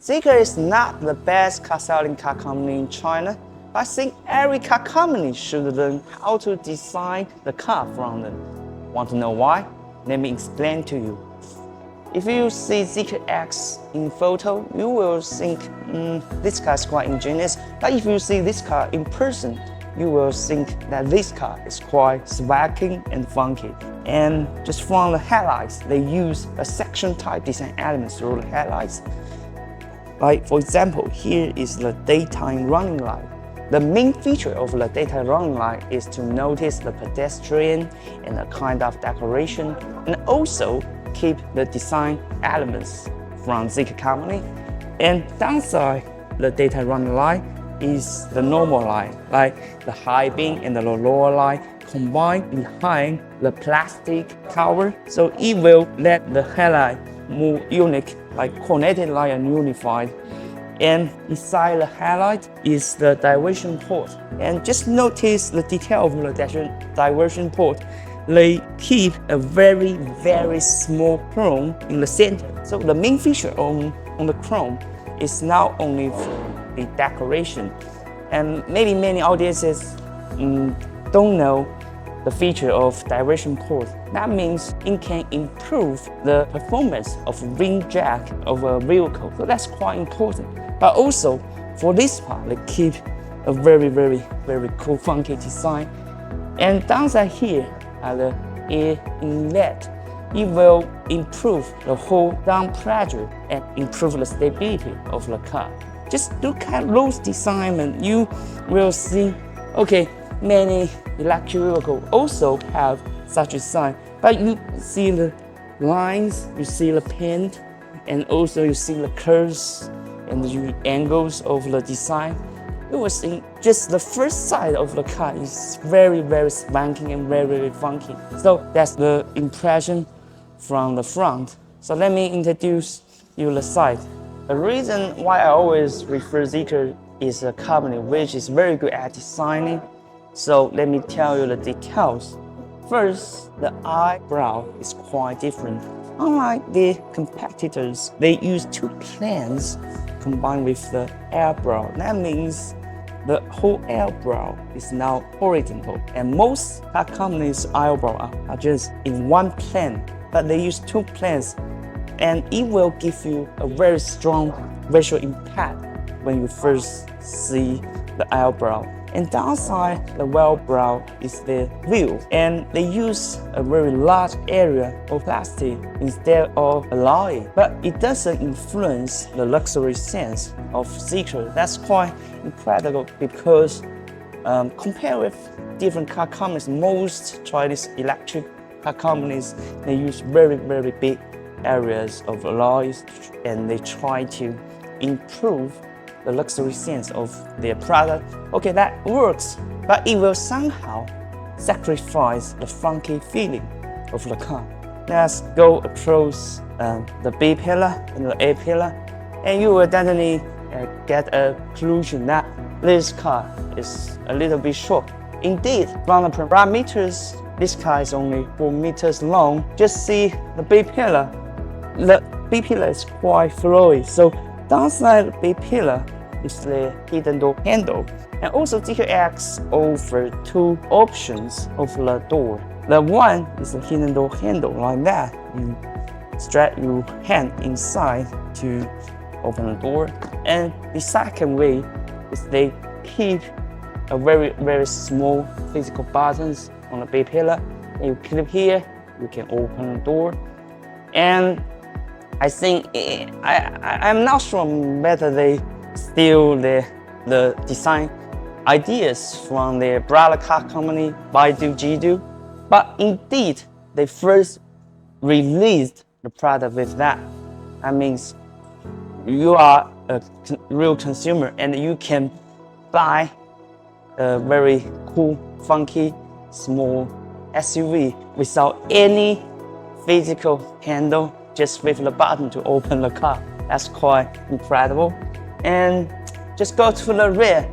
Zeekr is not the best car-selling car company in China, but I think every car company should learn how to design the car from them. Want to know why? Let me explain to you. If you see Zeekr X in photo, you will think, this car is quite ingenious. But if you see this car in person, you will think that this car is quite striking and funky. And just from the headlights, they use a section type design elements through the headlights. Like for example, here is the daytime running light. The main feature of the daytime running light is to notice the pedestrian and the kind of decoration, and also keep the design elements from Zeekr company. And downside, the daytime running light is the normal light, like the high beam and the lower light combined behind the plastic cover, so it will let the headlight more unique, like coordinated light and unified. And inside the headlight is the diversion port. And just notice the detail of the diversion port. They keep a very, very small chrome in the center. So the main feature on the chrome is not only the decoration. And maybe many audiences don't know the feature of diversion port. That means it can improve the performance of wind jack of a vehicle. So that's quite important. But also for this part, they keep a very, very, very cool, funky design. And downside here are the air inlet. It will improve the hold down pressure and improve the stability of the car. Just look at those design and you will see, okay, many electric vehicles also have such a design, but you see the lines, you see the paint, and also you see the curves and the angles of the design. You will see just the first side of the car is very, very spanking and very, very funky. So that's the impression from the front. So let me introduce you the side. The reason why I always refer Zeekr is a company which is very good at designing. So let me tell you the details. First, the eyebrow is quite different. Unlike the competitors, they use two planes combined with the eyebrow. That means the whole eyebrow is now horizontal. And most car companies' eyebrow are just in one plane, but they use two planes. And it will give you a very strong visual impact when you first see the eyebrow. And downside, the wheel brow is the wheel, and they use a very large area of plastic instead of alloy. But it doesn't influence the luxury sense of Zeekr. That's quite incredible because compared with different car companies, most Chinese electric car companies, they use very, very big areas of alloys, and they try to improve the luxury sense of their product. Okay, that works, but it will somehow sacrifice the funky feeling of the car. Let's go across the B pillar and the A pillar, and you will definitely get a conclusion that this car is a little bit short. Indeed, from the parameters, this car is only 4 meters long. Just see the B pillar. The B pillar is quite flowy, so downside the B pillar is the hidden door handle. And also Zeekr X offers two options of the door. The one is the hidden door handle, like that. You strap your hand inside to open the door. And the second way is they keep a very, very small physical buttons on the B pillar. And you click here, you can open the door. And I think, I'm not sure whether they steal the design ideas from their brother car company, Baidu Jidu. But indeed, they first released the product with that. That means you are a real consumer and you can buy a very cool, funky, small SUV without any physical handle, just with the button to open the car. That's quite incredible. And just go to the rear.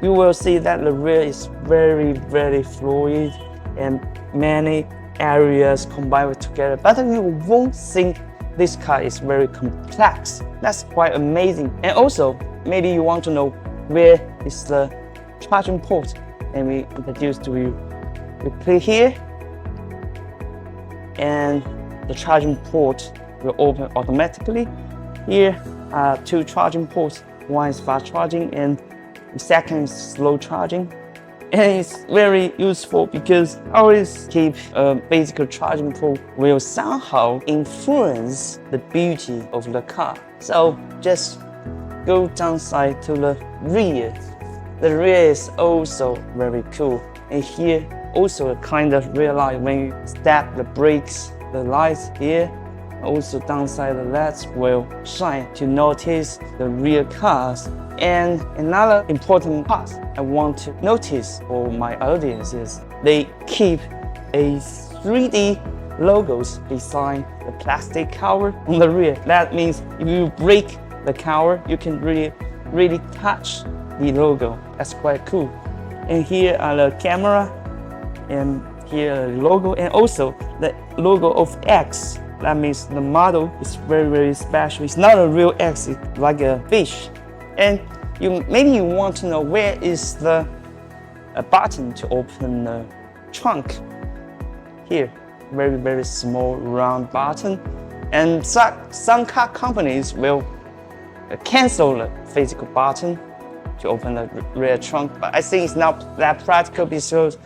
You will see that the rear is very, very fluid and many areas combined together. But you won't think this car is very complex. That's quite amazing. And also, maybe you want to know where is the charging port. And we introduce to you. We click here, and the charging port will open automatically. Here are 2 charging ports. One is fast charging and the second is slow charging. And it's very useful because always keep a basic charging port will somehow influence the beauty of the car. So just go downside to the rear. The rear is also very cool. And here also a kind of rear light. When you step the brakes, the lights here, also downside the LEDs will shine to notice the rear cars. And another important part I want to notice for my audience is they keep a 3D logos beside the plastic cover on the rear. That means if you break the cover, you can really touch the logo. That's quite cool. And here are the camera, and here the logo, and also the logo of X. That means the model is very special. It's not a real X, it's like a fish. And maybe you want to know where is the button to open the trunk. Here, very small round button. And some car companies will cancel the physical button to open the rear trunk, but I think it's not that practical because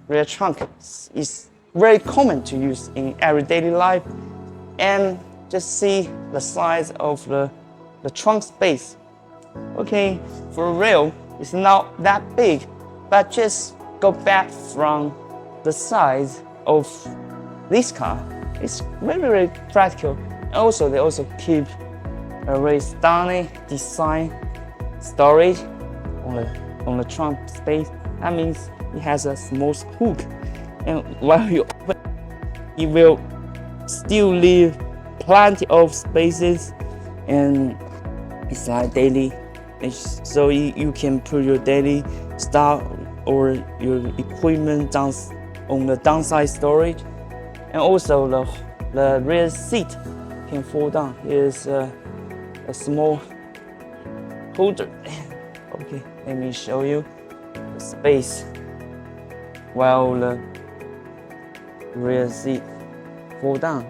rear trunk is very common to use in everyday life. And just see the size of the trunk space. Okay, for real, it's not that big, but just go back from the size of this car. It's very practical. And also, they also keep a very stunning design storage on the trunk space. That means it has a small hook, and while you open, it will still leave plenty of spaces, and it's like daily. So you can put your daily stuff or your equipment down on the downside storage. And also the rear seat can fold down. Here's a small holder. Okay, let me show you the space while the rear seat fold down.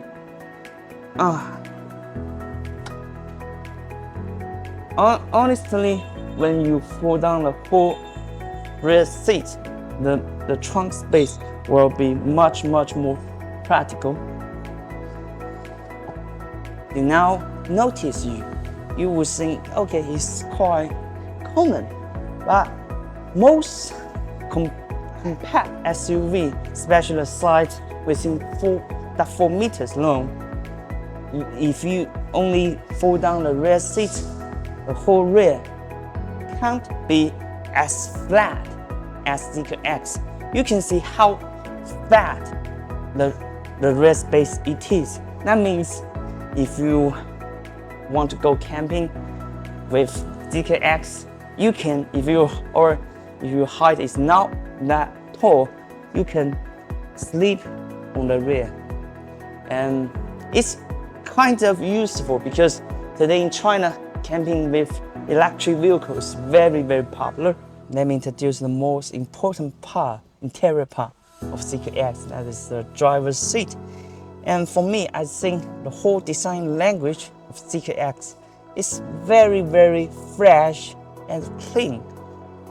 Honestly, when you fold down the whole rear seat, the trunk space will be much more practical. You now notice you will think, okay, it's quite common, but most compact SUV, especially the size within 4 meters long, if you only fold down the rear seat, the whole rear can't be as flat as Zeekr X. You can see how fat the rear space it is. That means if you want to go camping with Zeekr X, you can, if your height is not that tall, you can sleep on the rear. And it's kind of useful because today in China, camping with electric vehicles is very popular. Let me introduce the most important part, interior part of Zeekr X, that is the driver's seat. And for me, I think the whole design language of Zeekr X is very fresh and clean,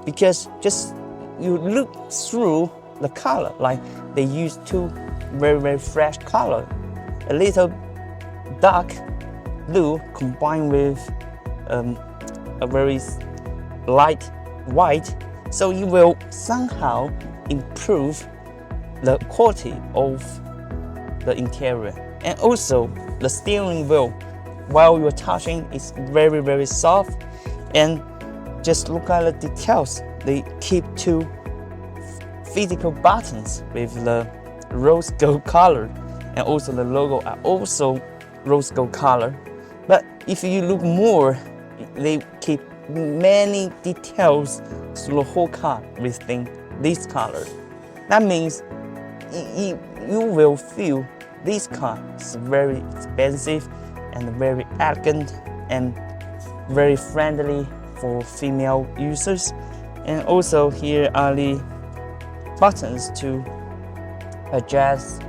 because just you look through the color, like they use 2 very fresh color, a little dark blue combined with a very light white, so you will somehow improve the quality of the interior. And also the steering wheel, while you're touching, is very soft. And just look at the details. They keep 2 physical buttons with the rose gold color, and also the logo are also rose gold color. But if you look more, they keep many details through the whole car within this color. That means you will feel this car is very expensive and very elegant and very friendly for female users. And also here are the buttons to adjust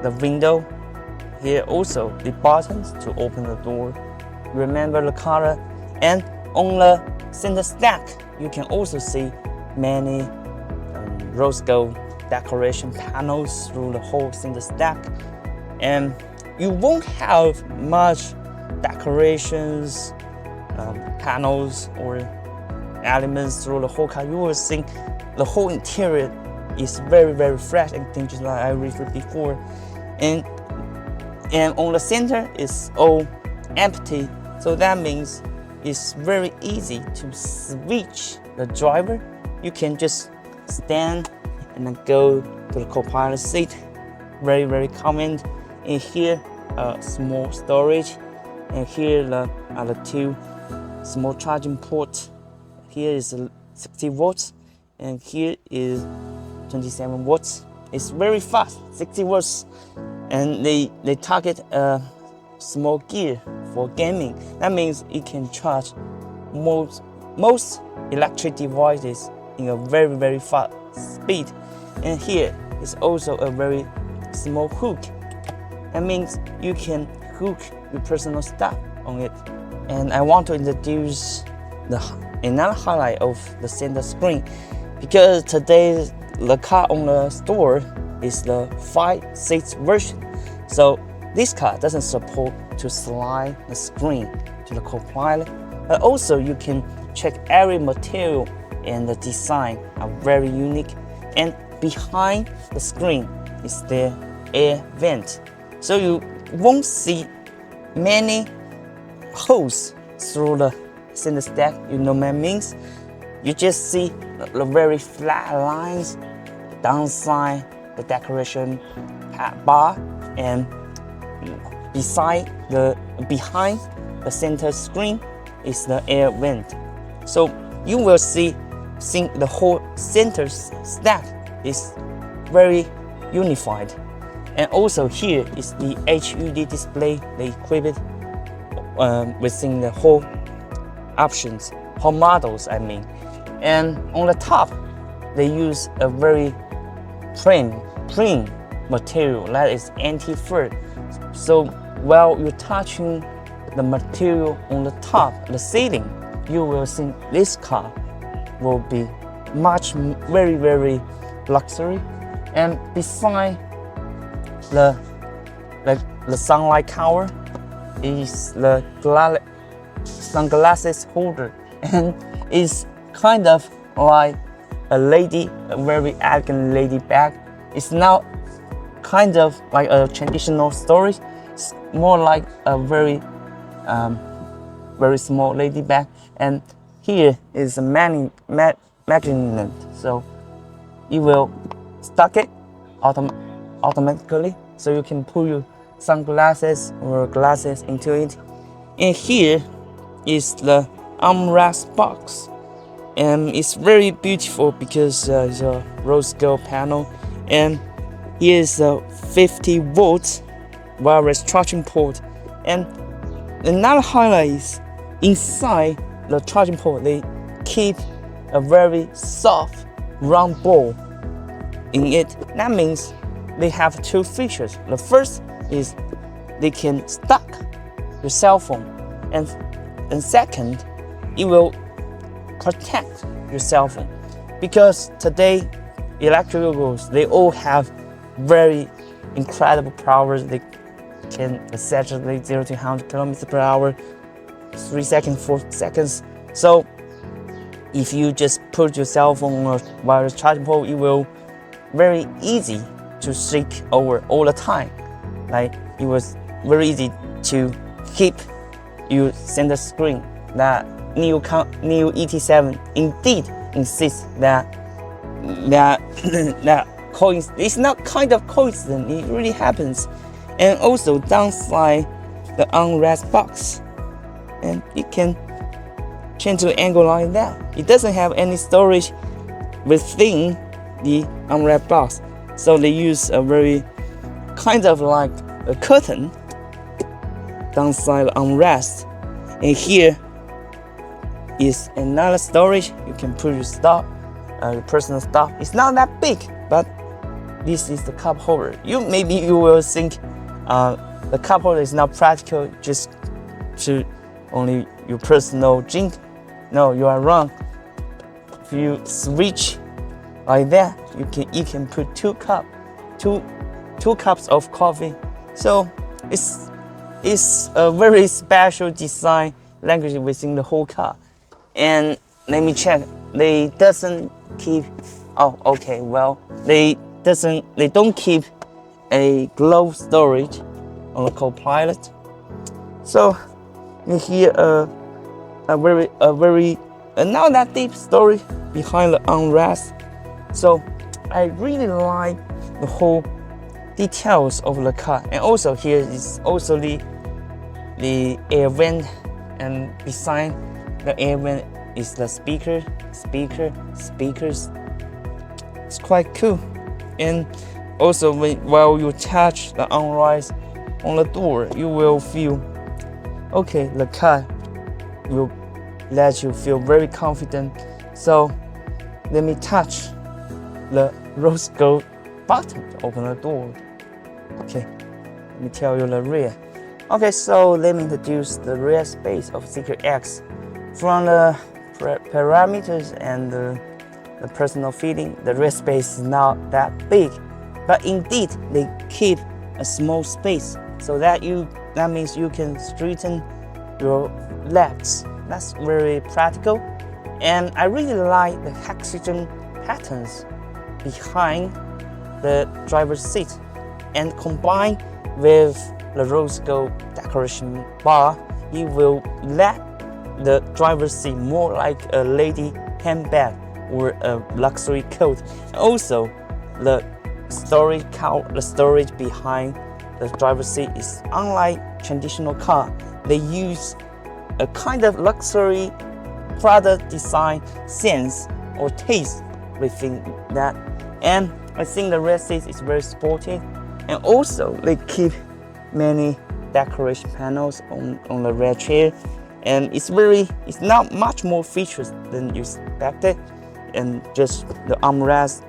the window. Here also the buttons to open the door. Remember the color. And on the center stack, you can also see many rose gold decoration panels through the whole center stack. And you won't have much decorations, panels or elements through the whole car. You will think the whole interior is very fresh and things like I referred before. And on the center is all empty, so that means it's very easy to switch the driver. You can just stand and then go to the co-pilot seat. Very convenient. And here small storage, and here are the two small charging ports. Here is 60 watts and here is 27 watts. It's very fast, 60 watts, and they target a small gear for gaming. That means it can charge most electric devices in a very fast speed. And here is also a very small hook. That means you can hook your personal stuff on it. And I want to introduce another highlight of the center screen, because today the car on the store is the 5/6 version. So this car doesn't support to slide the screen to the co-pilot, but also you can check every material and the design are very unique. And behind the screen is the air vent, so you won't see many holes through the center stack. You know what that means? You just see the very flat lines downside the decoration bar, and behind the center screen is the air vent. So you will see the whole center stack is very unified. And also here is the HUD display. They equip it within the whole options, whole models I mean. And on the top, they use a very plain material that is anti-fur. So while you're touching the material on the top, the ceiling, you will think this car will be very luxury. And beside the sunlight cover is the sunglasses holder, and it's kind of like a very elegant lady bag. It's not kind of like a traditional storage. It's more like a very small lady bag. And here is a magnet, so you will stuck it automatically, so you can pull your sunglasses or glasses into it. And here is the armrest box, and it's very beautiful because it's a rose gold panel. And here is a 50 volt wireless charging port. And another highlight is inside the charging port they keep a very soft round ball in it. That means they have two features. The first is they can stack your cell phone, and second, it will protect your cell phone, because today electric vehicles, they all have very incredible powers. They can accelerate 0 to 100 kilometers per hour, 3 seconds, 4 seconds. So if you just put your cell phone on a wireless charging port, it will very easy to switch over all the time. Like it was very easy to keep your center screen. That new ET7 indeed insists that it's not kind of coincidence, it really happens. And also downside the armrest box, and it can change the angle like that. It doesn't have any storage within the armrest box, so they use a very kind of like a curtain downside the armrest, and here is another storage. You can put your stuff, your personal stuff. It's not that big, but this is the cup holder. Maybe you will think the cup holder is not practical, just to only your personal drink. No, you are wrong. If you switch like that, you can put two cups of coffee. So it's a very special design language within the whole car. And let me check. They doesn't keep. Oh, okay. Well, they don't keep a glove storage on the co-pilot. So you hear a very not that deep story behind the armrest. So I really like the whole details of the car. And also here is also the air vent, and beside the air vent is the speakers. It's quite cool. And also while you touch the armrest on the door, you will feel okay. The car will let you feel very confident. So let me touch the rose gold button to open the door. Okay, let me tell you the rear. Okay, so let me introduce the rear space of Zeekr X. From the parameters and the personal feeling, the rear space is not that big, but indeed they keep a small space, so that means you can straighten your legs. That's very practical. And I really like the hexagon patterns behind the driver's seat, and combined with the rose gold decoration bar, it will let the driver's seat more like a lady handbag or a luxury coat. Also, the storage behind the driver's seat is unlike traditional car. They use a kind of luxury product design sense or taste within that. And I think the rear seat is very sporty, and also they keep many decoration panels on the rear chair, and it's not much more features than you expected. And just the armrest,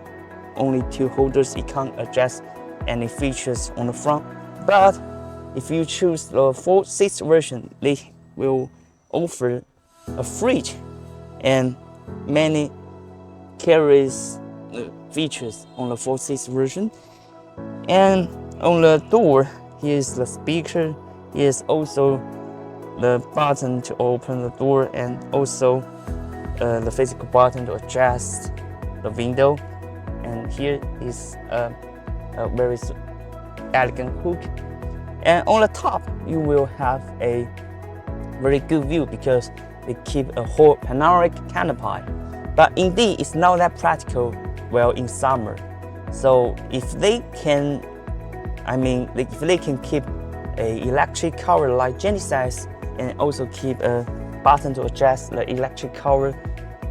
only two holders, it can't adjust any features on the front. But if you choose the 4-seat version, they will offer a fridge and many carries features on the 4-seat version. And on the door, here's the speaker. Here's also the button to open the door, and also the physical button to adjust the window. And here is a very elegant hook. And on the top, you will have a very good view because they keep a whole panoramic canopy. But indeed, it's not that practical well in summer. So if they can, if they can keep a electric cover like Jenny says, and also keep a button to adjust the electric cover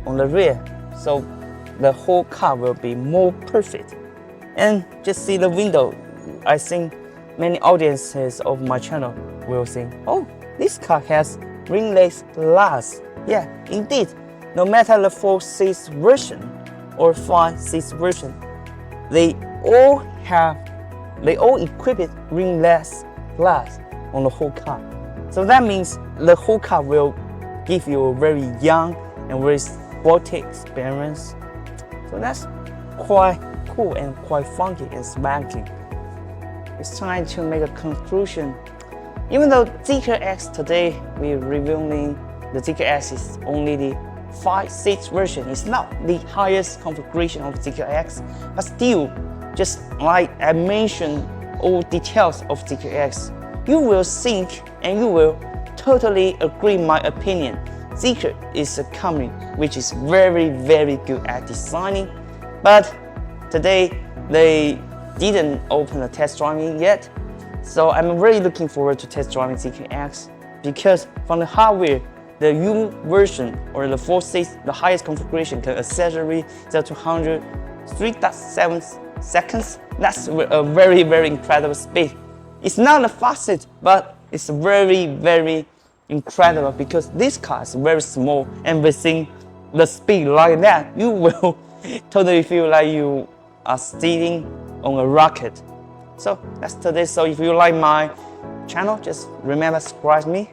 on the rear, so the whole car will be more perfect. And just see the window. I think many audiences of my channel will think, oh, this car has ringless glass. Yeah, indeed. No matter the 4-seat version or 5-seat version, they all equip it ringless glass on the whole car. So that means the whole car will give you a very young and very sporty experience. So that's quite cool and quite funky and swanky. It's time to make a conclusion. Even though Zeekr X today we're reviewing the Zeekr X is only the 5-seat version. It's not the highest configuration of Zeekr X, but still, just like I mentioned all details of Zeekr X, you will think and you will totally agree my opinion. Zeekr is a company which is very, very good at designing, but today they didn't open the test driving yet. So I'm really looking forward to test driving Zeekr X, because from the hardware, the U version or the 4-seat, the highest configuration can accelerate 0 to 100 3.7 seconds. That's a very, very incredible speed. It's not the fastest, but it's very, very incredible because this car is very small, and within the speed like that, you will totally feel like you are sitting on a rocket. So that's today. So if you like my channel, just remember to subscribe me.